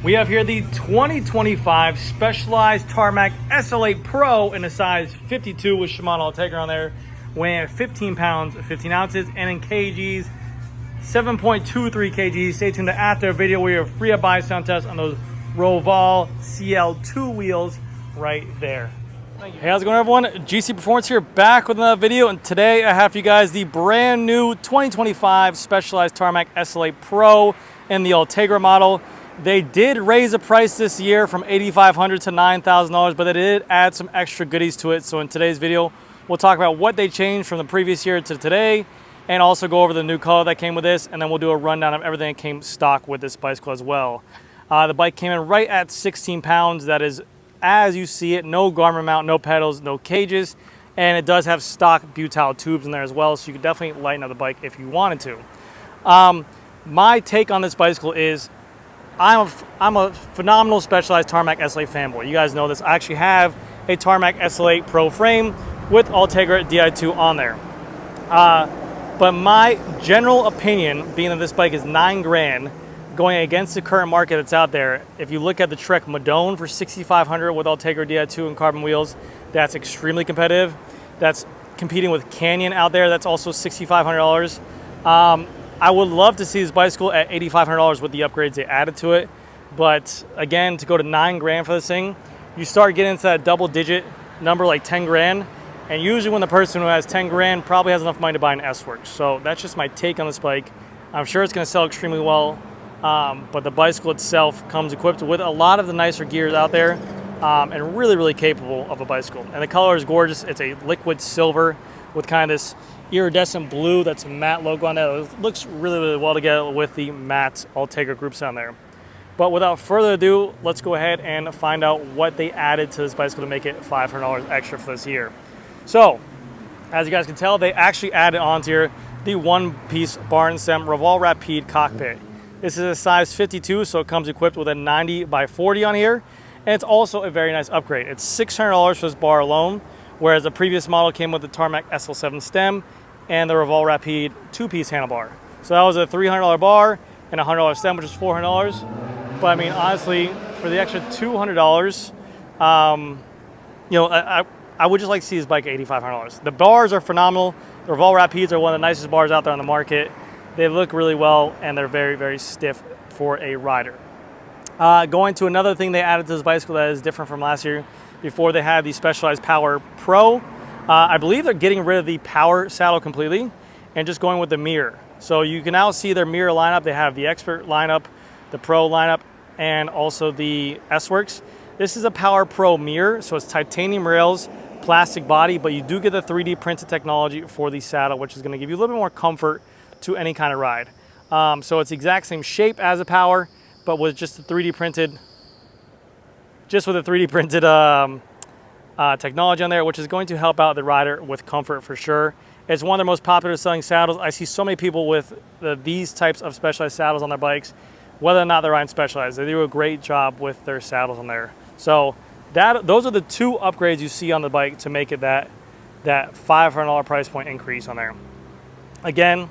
We have here the 2025 Specialized Tarmac SL8 Pro in a size 52 with Shimano Ultegra on there, weighing at 15 pounds, 15 ounces, and in kgs, 7.23 kgs. Stay tuned to after a video where you have free buy sound test on those Roval CL2 wheels right there. Hey, how's it going, everyone? GC Performance here, back with another video, and today I have for you guys the brand new 2025 Specialized Tarmac SL8 Pro in the Ultegra model. They did raise the price this year from $8,500 to $9,000, but they did add some extra goodies to it. So in today's video, we'll talk about what they changed from the previous year to today, and also go over the new color that came with this, and then we'll do a rundown of everything that came stock with this bicycle as well. The bike came in right at 16 pounds. That is as you see it, no Garmin mount, no pedals, no cages, and it does have stock butyl tubes in there as well, so you could definitely lighten up the bike if you wanted to. My take on this bicycle is I'm a phenomenal Specialized Tarmac SL8 fanboy. You guys know this. I actually have a Tarmac SL8 Pro frame with Ultegra Di2 on there. But my general opinion, being that this bike is $9 grand, going against the current market that's out there, if you look at the Trek Madone for $6,500 with Ultegra Di2 and carbon wheels, that's extremely competitive. That's competing with Canyon out there. That's also $6,500. I would love to see this bicycle at $8,500 with the upgrades they added to it. But again, to go to $9 grand for this thing, you start getting into that double digit number like 10 grand. And usually when the person who has 10 grand probably has enough money to buy an S-Works. So that's just my take on this bike. I'm sure it's gonna sell extremely well. But the bicycle itself comes equipped with a lot of the nicer gears out there, and really capable of a bicycle. And the color is gorgeous. It's a liquid silver with kind of this iridescent blue that's a matte logo on there. It looks really well together with the matte Ultegra groups on there. But without further ado, let's go ahead and find out what they added to this bicycle to make it $500 extra for this year. So, as you guys can tell, they actually added onto here the one-piece bar and stem Revolve Rapide cockpit. This is a size 52, so it comes equipped with a 90 by 40 on here, and it's also a very nice upgrade. It's $600 for this bar alone, whereas the previous model came with the Tarmac SL7 stem and the Revolve Rapide two-piece handlebar. So that was a $300 bar and a $100 stem, which is $400. But I mean, honestly, for the extra $200, you know, I would just like to see this bike at $8,500. The bars are phenomenal. The Revolve Rapides are one of the nicest bars out there on the market. They look really well, and they're very stiff for a rider. Going to another thing they added to this bicycle that is different from last year. Before they had the Specialized Power Pro, I believe they're getting rid of the power saddle completely and just going with the mirror. So you can now see their mirror lineup. They have the Expert lineup, the Pro lineup, and also the S-Works. This is a Power Pro mirror, so it's titanium rails, plastic body, but you do get the 3D printed technology for the saddle, which is going to give you a little bit more comfort to any kind of ride. So it's the exact same shape as a Power, but with just the 3D printed, technology on there, which is going to help out the rider with comfort for sure. It's one of the most popular selling saddles. I see so many people with these types of Specialized saddles on their bikes, whether or not they're riding Specialized. They do a great job with their saddles on there. So those are the two upgrades you see on the bike to make it that $500 price point increase on there. Again,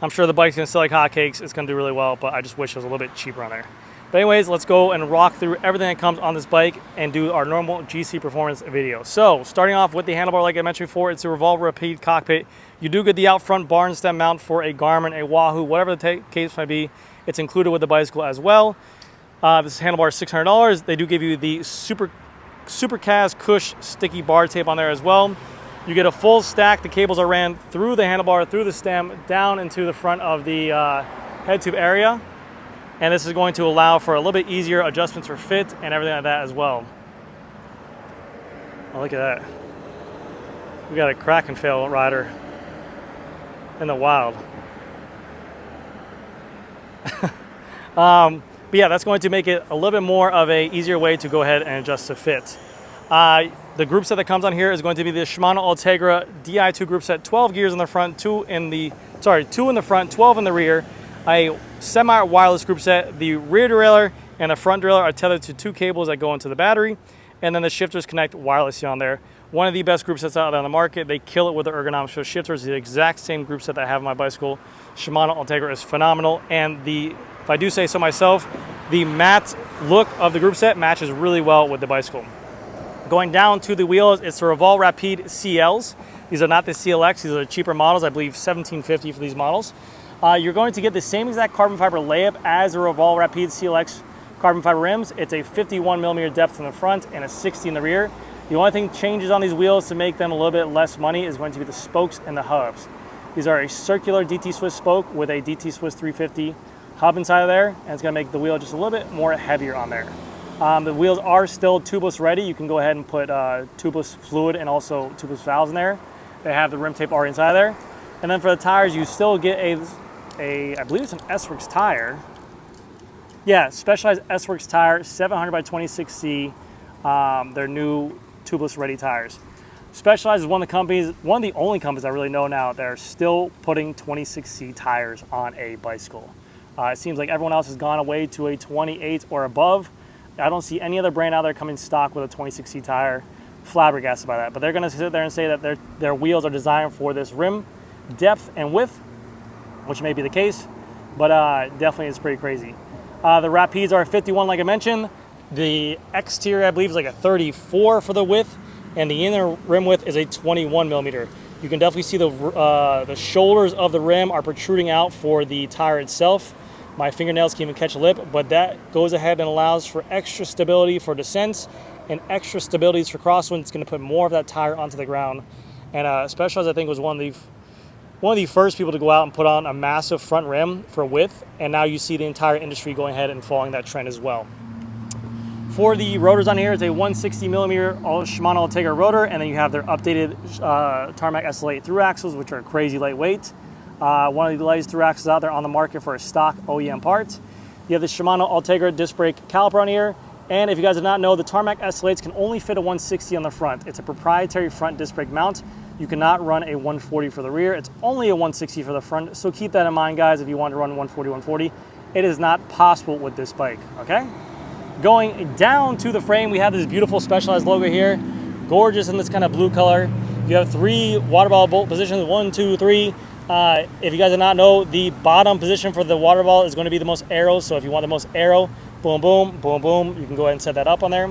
I'm sure the bike's gonna sell like hotcakes. It's gonna do really well, but I just wish it was a little bit cheaper on there. But anyways, let's go and rock through everything that comes on this bike and do our normal GC Performance video. So, starting off with the handlebar, like I mentioned before, it's a Revolve Rapide cockpit. You do get the out front bar and stem mount for a Garmin, a Wahoo, whatever the case might be. It's included with the bicycle as well. This handlebar is $600. They do give you the Super Cas Cush sticky bar tape on there as well. You get a full stack. The cables are ran through the handlebar, through the stem, down into the front of the head tube area. And this is going to allow for a little bit easier adjustments for fit and everything like that as well. Oh, look at that. We got a crack and fail rider in the wild. But yeah, that's going to make it a little bit more of a easier way to go ahead and adjust to fit. The group set that comes on here is going to be the Shimano Ultegra Di2 group set, 12 gears in the front, 2 in the front, 12 in the rear. A semi-wireless group set. The rear derailleur and the front derailleur are tethered to 2 cables that go into the battery, and then the shifters connect wirelessly on there. One of the best group sets out there on the market. They kill it with the ergonomics for shifters. The exact same group set that I have on my bicycle. Shimano Ultegra is phenomenal, and the if I do say so myself, the matte look of the group set matches really well with the bicycle. Going down to the wheels, it's the Revolve Rapide CLs. These are not the CLX, these are cheaper models, I believe $17.50 for these models. You're going to get the same exact carbon fiber layup as the Revolve Rapide CLX carbon fiber rims. It's a 51 millimeter depth in the front and a 60 in the rear. The only thing changes on these wheels to make them a little bit less money is going to be the spokes and the hubs. These are a circular DT Swiss spoke with a DT Swiss 350 hub inside of there, and it's going to make the wheel just a little bit more heavier on there. The wheels are still tubeless ready. You can go ahead and put tubeless fluid and also tubeless valves in there. They have the rim tape already inside of there. And then for the tires, you still get I believe it's an S-Works tire. Yeah, Specialized S-Works tire, 700 by 26C. They're new tubeless ready tires. Specialized is one of the only companies I really know now that are still putting 26C tires on a bicycle. It seems like everyone else has gone away to a 28 or above. I don't see any other brand out there coming stock with a 26C tire. Flabbergasted by that. But they're going to sit there and say that their wheels are designed for this rim depth and width, which may be the case, but definitely it's pretty crazy. The Rapides are 51, like I mentioned. The exterior, I believe, is like a 34 for the width, and the inner rim width is a 21 millimeter. You can definitely see the shoulders of the rim are protruding out for the tire itself. My fingernails can even catch a lip, but that goes ahead and allows for extra stability for descents and extra stabilities for crosswinds. It's going to put more of that tire onto the ground. And Specialized, I think, was one of the first people to go out and put on a massive front rim for width, and now you see the entire industry going ahead and following that trend as well. For the rotors on here, it's a 160 millimeter Shimano Ultegra rotor, and then you have their updated Tarmac SL8 through axles, which are crazy lightweight. One of the lightest through axles out there on the market for a stock OEM part. You have the Shimano Ultegra disc brake caliper on here, and if you guys did not know, the Tarmac SL8s can only fit a 160 on the front. It's a proprietary front disc brake mount. You cannot run a 140 for the rear. It's only a 160 for the front, so keep that in mind, guys, if you want to run 140. It is not possible with this bike, okay? Going down to the frame, we have this beautiful Specialized logo here. Gorgeous in this kind of blue color. You have 3 water bottle bolt positions, 1, 2, 3. If you guys did not know, the bottom position for the water bottle is going to be the most arrows, so if you want the most arrow, boom, boom, boom, boom, you can go ahead and set that up on there.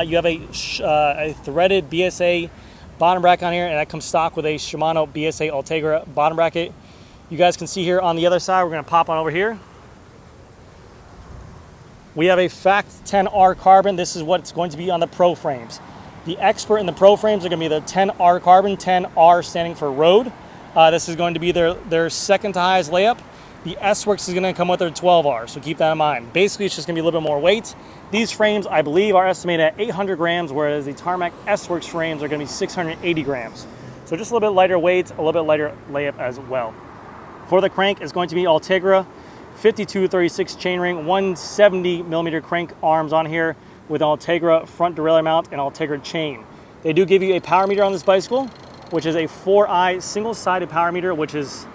You have a threaded BSA bottom bracket on here, and that comes stock with a Shimano BSA Ultegra bottom bracket. You guys can see here on the other side, we're going to pop on over here. We have a Fact 10R carbon. This is what's going to be on the Pro frames. The expert in the Pro frames are going to be the 10R carbon, 10R standing for road. This is going to be their second to highest layup. The S-Works is going to come with their 12R, so keep that in mind. Basically, it's just going to be a little bit more weight. These frames, I believe, are estimated at 800 grams, whereas the Tarmac S-Works frames are going to be 680 grams. So just a little bit lighter weight, a little bit lighter layup as well. For the crank, it's going to be Ultegra 5236 chainring, 170 millimeter crank arms on here with an Ultegra front derailleur mount and Ultegra chain. They do give you a power meter on this bicycle, which is a 4i single-sided power meter, which is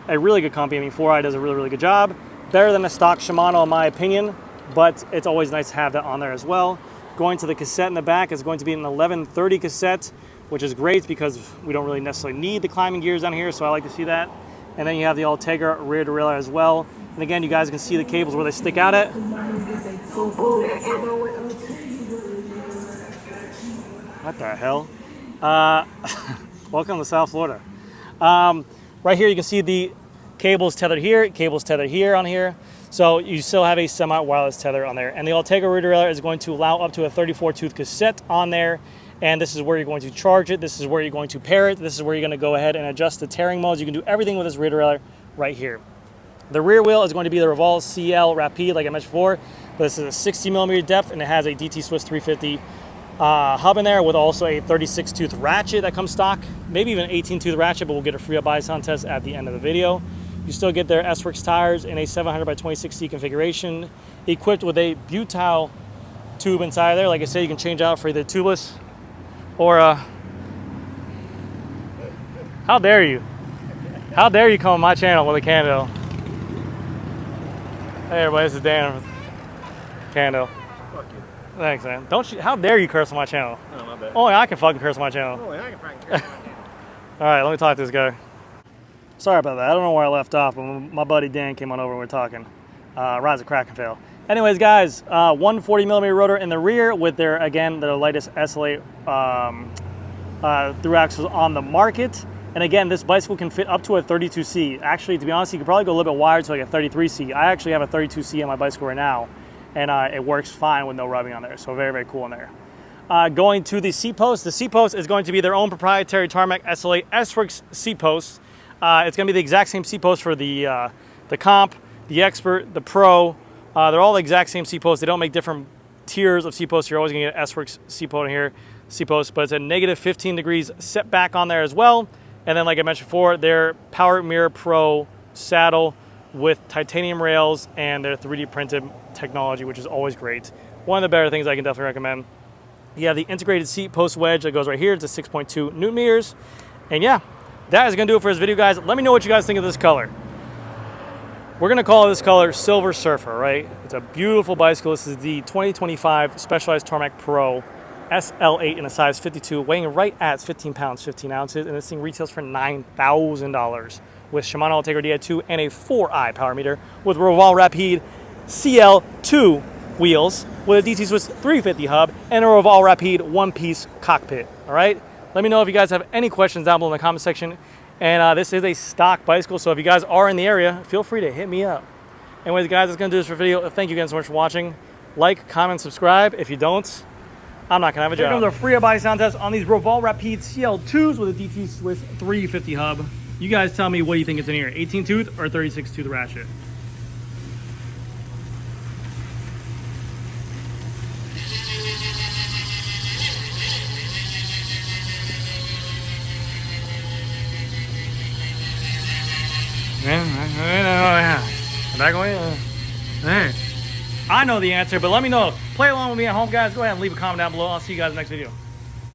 a really good company. I mean, 4i does a really, really good job. Better than a stock Shimano in my opinion, but it's always nice to have that on there as well. Going to the cassette in the back is going to be an 1130 cassette, which is great because we don't really necessarily need the climbing gears on here, so I like to see that. And then you have the Ultegra rear derailleur as well. And again, you guys can see the cables where they stick out at. What the hell? Welcome to South Florida. Right here you can see the cables tethered here on here. So you still have a semi-wireless tether on there. And the Ultegra rear derailleur is going to allow up to a 34-tooth cassette on there. And this is where you're going to charge it. This is where you're going to pair it. This is where you're going to go ahead and adjust the tearing modes. You can do everything with this rear derailleur right here. The rear wheel is going to be the Revolve CL Rapide, like I mentioned before. But this is a 60 millimeter depth, and it has a DT Swiss 350 hub in there with also a 36-tooth ratchet that comes stock. Maybe even an 18-tooth ratchet, but we'll get a free up buy sound test at the end of the video. You still get their S-Works tires in a 700 by 26C configuration, equipped with a butyl tube inside there. Like I said, you can change out for either tubeless or how dare you? How dare you come on my channel with a candle? Hey everybody, this is Dan with Candle. Fuck you. Thanks, man. Don't you? How dare you curse on my channel? Oh, my bad. Only I can fucking curse on my channel. Only I can fucking curse on my channel. All right, let me talk to this guy. Sorry about that. I don't know where I left off, but my buddy Dan came on over and we were talking. Rise of Crack and Fail. Anyways, guys, 140mm rotor in the rear with their, again, their latest SL8 through axles on the market. And again, this bicycle can fit up to a 32C. Actually, to be honest, you could probably go a little bit wider to like a 33C. I actually have a 32C on my bicycle right now, and it works fine with no rubbing on there. So very, very cool in there. Going to the seat post. The seat post is going to be their own proprietary Tarmac SL8 S-Works seat post. It's going to be the exact same seat post for the Comp, the Expert, the Pro. They're all the exact same seat posts. They don't make different tiers of seat posts. You're always going to get an S-Works seat post in here, but it's a negative 15 degrees setback on there as well. And then, like I mentioned before, their Power Mirror Pro saddle with titanium rails and their 3D printed technology, which is always great. One of the better things I can definitely recommend. You have the integrated seat post wedge that goes right here. It's a 6.2 Newton meters. And yeah, that is going to do it for this video, guys. Let me know what you guys think of this color. We're going to call this color Silver Surfer, right? It's a beautiful bicycle. This is the 2025 Specialized Tarmac Pro SL8 in a size 52, weighing right at 15 pounds, 15 ounces, and this thing retails for $9,000 with Shimano Ultegra Di2 and a 4i power meter with Revolve Rapide CL2 wheels with a DT Swiss 350 hub and a Revolve Rapide one-piece cockpit, all right? Let me know if you guys have any questions down below in the comment section. And this is a stock bicycle, so if you guys are in the area, feel free to hit me up. Anyways, guys, that's going to do this for the video. Thank you again so much for watching. Like, comment, subscribe. If you don't, I'm not going to have a job. Here comes our free body sound test on these Revolve Rapide CL2s with a DT Swiss 350 hub. You guys tell me what you think it's in here, 18 tooth or 36 tooth ratchet. Back away. There. I know the answer, but let me know. Play along with me at home, guys. Go ahead and leave a comment down below. I'll see you guys in the next video.